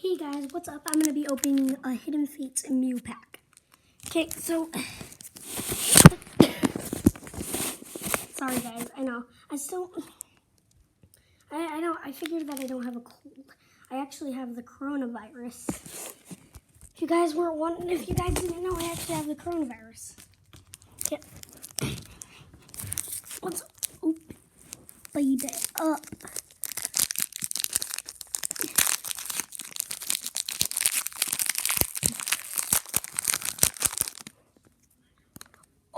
Hey guys, what's up? I'm gonna be opening a Hidden Fates Mew pack. Okay, so sorry guys, I know. I figured that I don't have a cold. I actually have the coronavirus. If you guys didn't know, I actually have the coronavirus. Okay. Let's open baby up.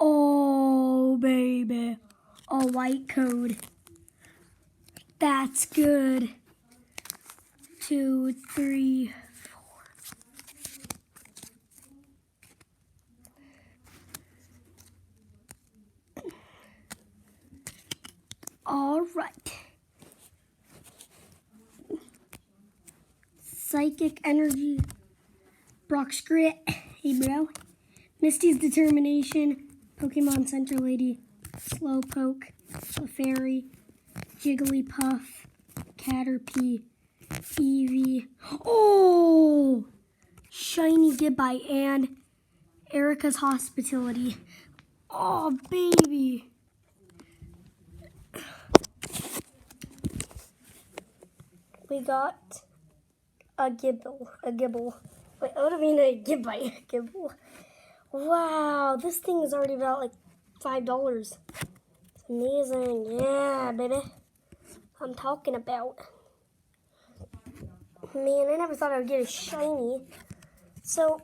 Oh, baby. A white code. That's good. 2, 3, 4. All right. Psychic Energy. Brock's Grit. Hey, bro. Misty's Determination. Pokemon Center Lady. Slowpoke. Clefairy. Jigglypuff. Caterpie. Eevee. Oh! Shiny Goodbye and Erica's Hospitality. Oh, baby. We got a Gibble. Wait, what do I mean a Gibble? Wow, this thing is already about like $5. It's amazing. Yeah, baby. I'm talking about. Man, I never thought I would get a shiny. So,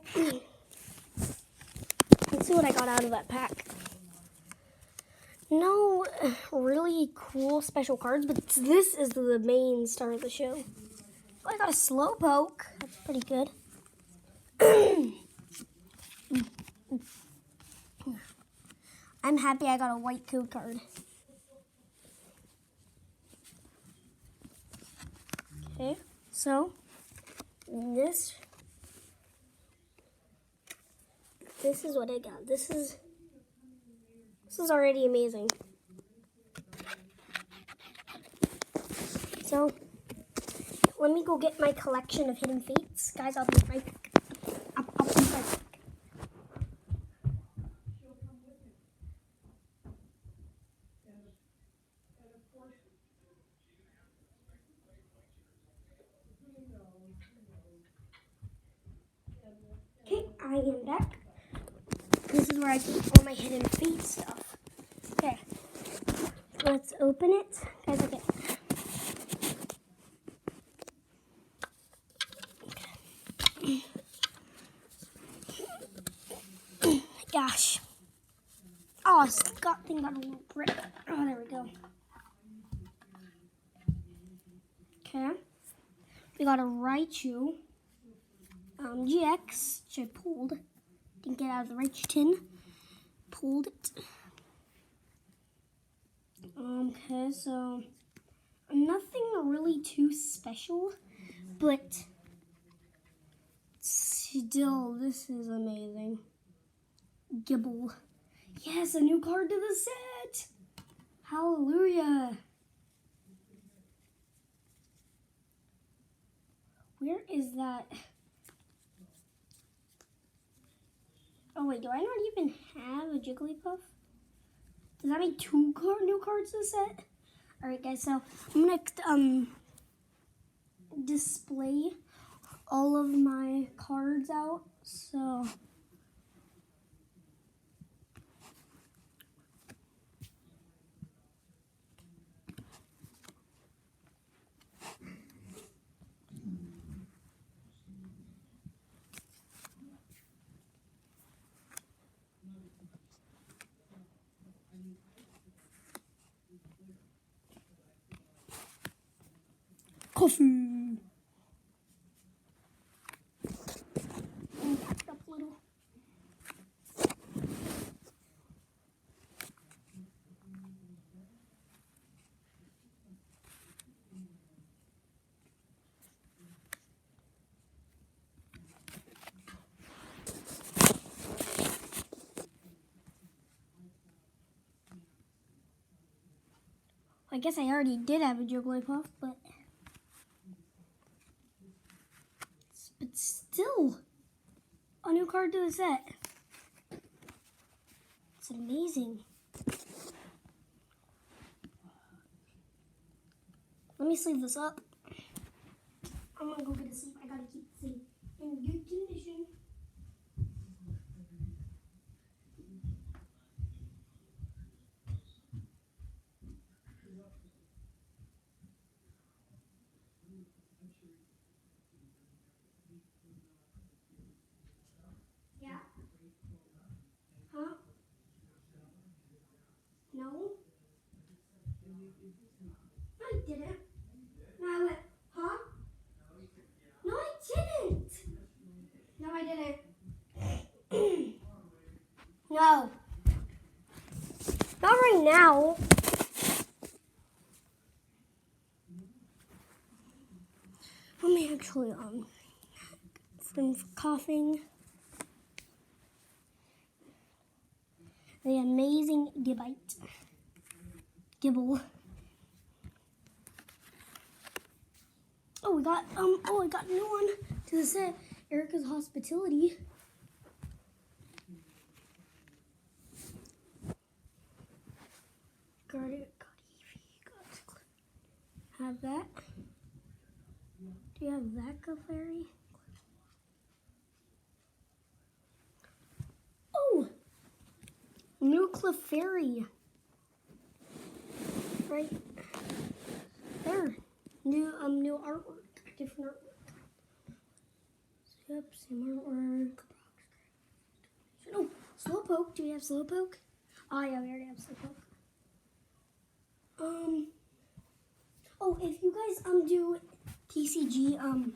let's see what I got out of that pack. No really cool special cards, but this is the main star of the show. Oh, I got a Slowpoke. That's pretty good. I'm happy I got a white code card. Okay, so this is what I got. This is already amazing. So let me go get my collection of Hidden Fates. Guys, I'll be right back. I'll be right back. Okay, I am back. This is where I keep all my Hidden Fate stuff. Okay, let's open it. Guys, okay. Gosh. Oh, thing got a little brick. Oh, there we go. Okay. We got a Raichu. GX, which I pulled. Didn't get out of the Raichu tin. Pulled it. Okay, so nothing really too special, but still, this is amazing. Gibble. Yes, a new card to the set. Hallelujah. Where is that? Oh wait, do I not even have a Jigglypuff? Does that make two new cards to the set? Alright guys, so I'm gonna display all of my cards out. So coffee. Back it up a little. I guess I already did have a Jigglypuff, but but still, a new card to the set. It's amazing. Let me sleeve this up. I'm gonna go get a sleep. I gotta keep the thing in good condition. Yeah? Huh? No? No, I didn't. No, I went, huh? No, I didn't. No, I didn't. No. Not right now. Let me actually, from coughing. The amazing Gibble. Oh, we got, I got a new one to the set. Erica's Hospitality. Got it. Have that. Do you have that, Clefairy? Oh! New Clefairy. Right there. New artwork. Different artwork. Yep, same artwork. Oh, Slowpoke. Do we have Slowpoke? Oh yeah, we already have Slowpoke. Oh, if you guys do TCG,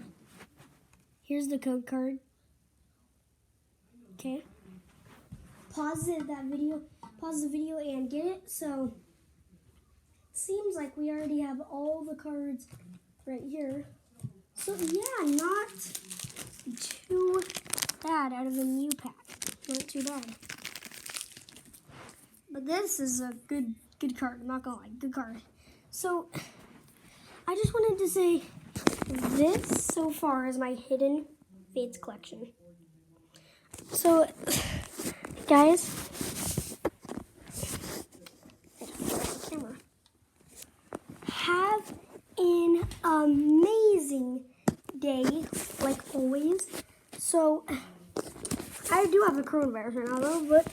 here's the code card. Okay. Pause the video and get it. So seems like we already have all the cards right here. So yeah, not too bad out of the new pack. Not too bad. But this is a good card. I'm not gonna lie, good card. So I just wanted to say this so far is my hidden Fates collection. So guys, camera. Have an amazing day, like always. So I do have a coronavirus right now though, but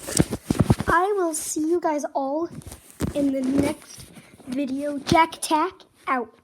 I will see you guys all in the next video. Jack Tack out.